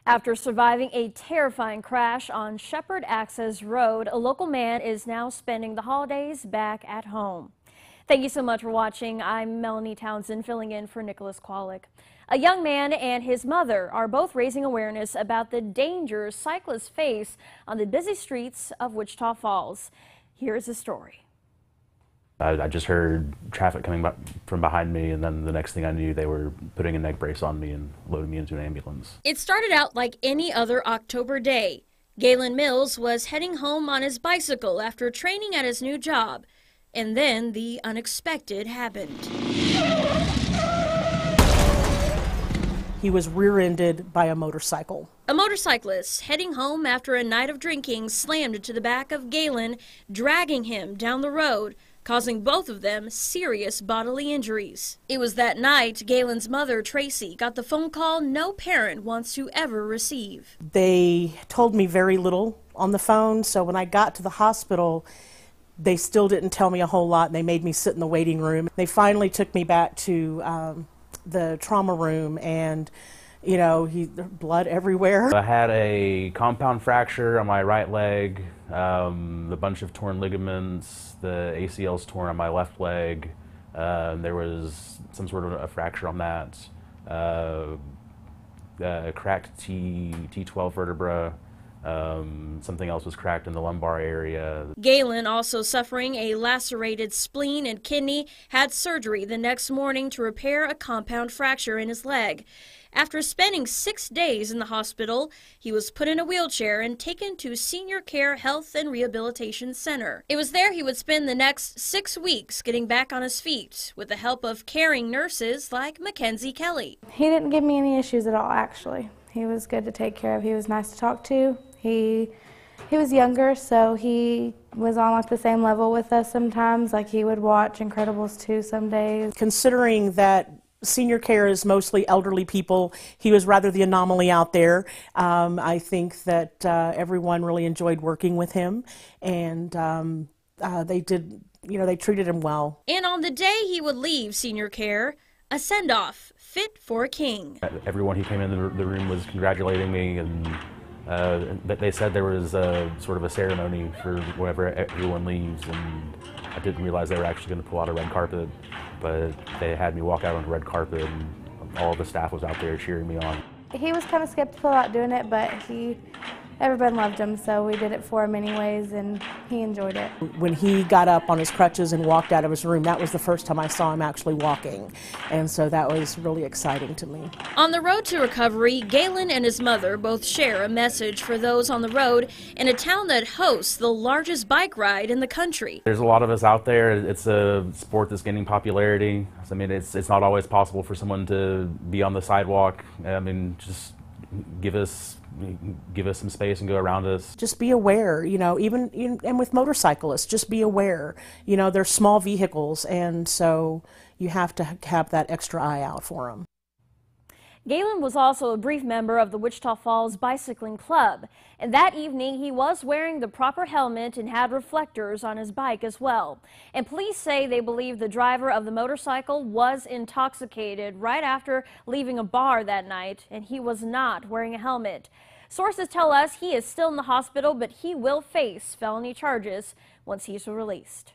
After surviving a terrifying crash on Shepherd Access Road, a local man is now spending the holidays back at home. Thank you so much for watching. I'm Melanie Townsend, filling in for Nicholas Qualick. A young man and his mother are both raising awareness about the dangers cyclists face on the busy streets of Wichita Falls. Here's the story. I just heard traffic coming from behind me, and then the next thing I knew, they were putting a neck brace on me and loading me into an ambulance. It started out like any other October day. Gaelen Mills was heading home on his bicycle after training at his new job. And then the unexpected happened. He was rear-ended by a motorcycle. A motorcyclist heading home after a night of drinking slammed into the back of Gaelen, dragging him down the road, causing both of them serious bodily injuries. It was that night Galen's mother, Tracy, got the phone call no parent wants to ever receive. They told me very little on the phone, so when I got to the hospital, they still didn't tell me a whole lot, and they made me sit in the waiting room. They finally took me back to the trauma room, and blood everywhere. I had a compound fracture on my right leg, a bunch of torn ligaments, the ACL's torn on my left leg. There was some sort of a fracture on that, a cracked T12 vertebra. Something else was cracked in the lumbar area. Gaelen, also suffering a lacerated spleen and kidney, had surgery the next morning to repair a compound fracture in his leg. After spending 6 days in the hospital, he was put in a wheelchair and taken to Senior Care Health and Rehabilitation Center. It was there he would spend the next 6 weeks getting back on his feet with the help of caring nurses like Mackenzie Kelly. He didn't give me any issues at all, actually. He was good to take care of. He was nice to talk to. He was younger, so he was on like the same level with us sometimes. Like he would watch Incredibles 2 some days. Considering that senior care is mostly elderly people, he was rather the anomaly out there. I think that everyone really enjoyed working with him, and they treated him well. And on the day he would leave senior care, a send-off fit for a king. Everyone who came in the room was congratulating me, and they said there was sort of a ceremony for whenever everyone leaves, and I didn't realize they were actually going to pull out a red carpet, but they had me walk out on the red carpet, and all of the staff was out there cheering me on. He was kind of skeptical about doing it, but everyone loved him, so we did it for him anyways, and he enjoyed it. When he got up on his crutches and walked out of his room, that was the first time I saw him actually walking, and so that was really exciting to me. On the road to recovery, Gaelen and his mother both share a message for those on the road in a town that hosts the largest bike ride in the country. There's a lot of us out there. It's a sport that's gaining popularity. I mean, it's not always possible for someone to be on the sidewalk. I mean, just give us some space and go around us. Just be aware, and with motorcyclists, just be aware. They're small vehicles, and so you have to have that extra eye out for them. Gaelen was also a brief member of the Wichita Falls Bicycling Club, and that evening he was wearing the proper helmet and had reflectors on his bike as well. And police say they believe the driver of the motorcycle was intoxicated right after leaving a bar that night, and he was not wearing a helmet. Sources tell us he is still in the hospital, but he will face felony charges once he's released.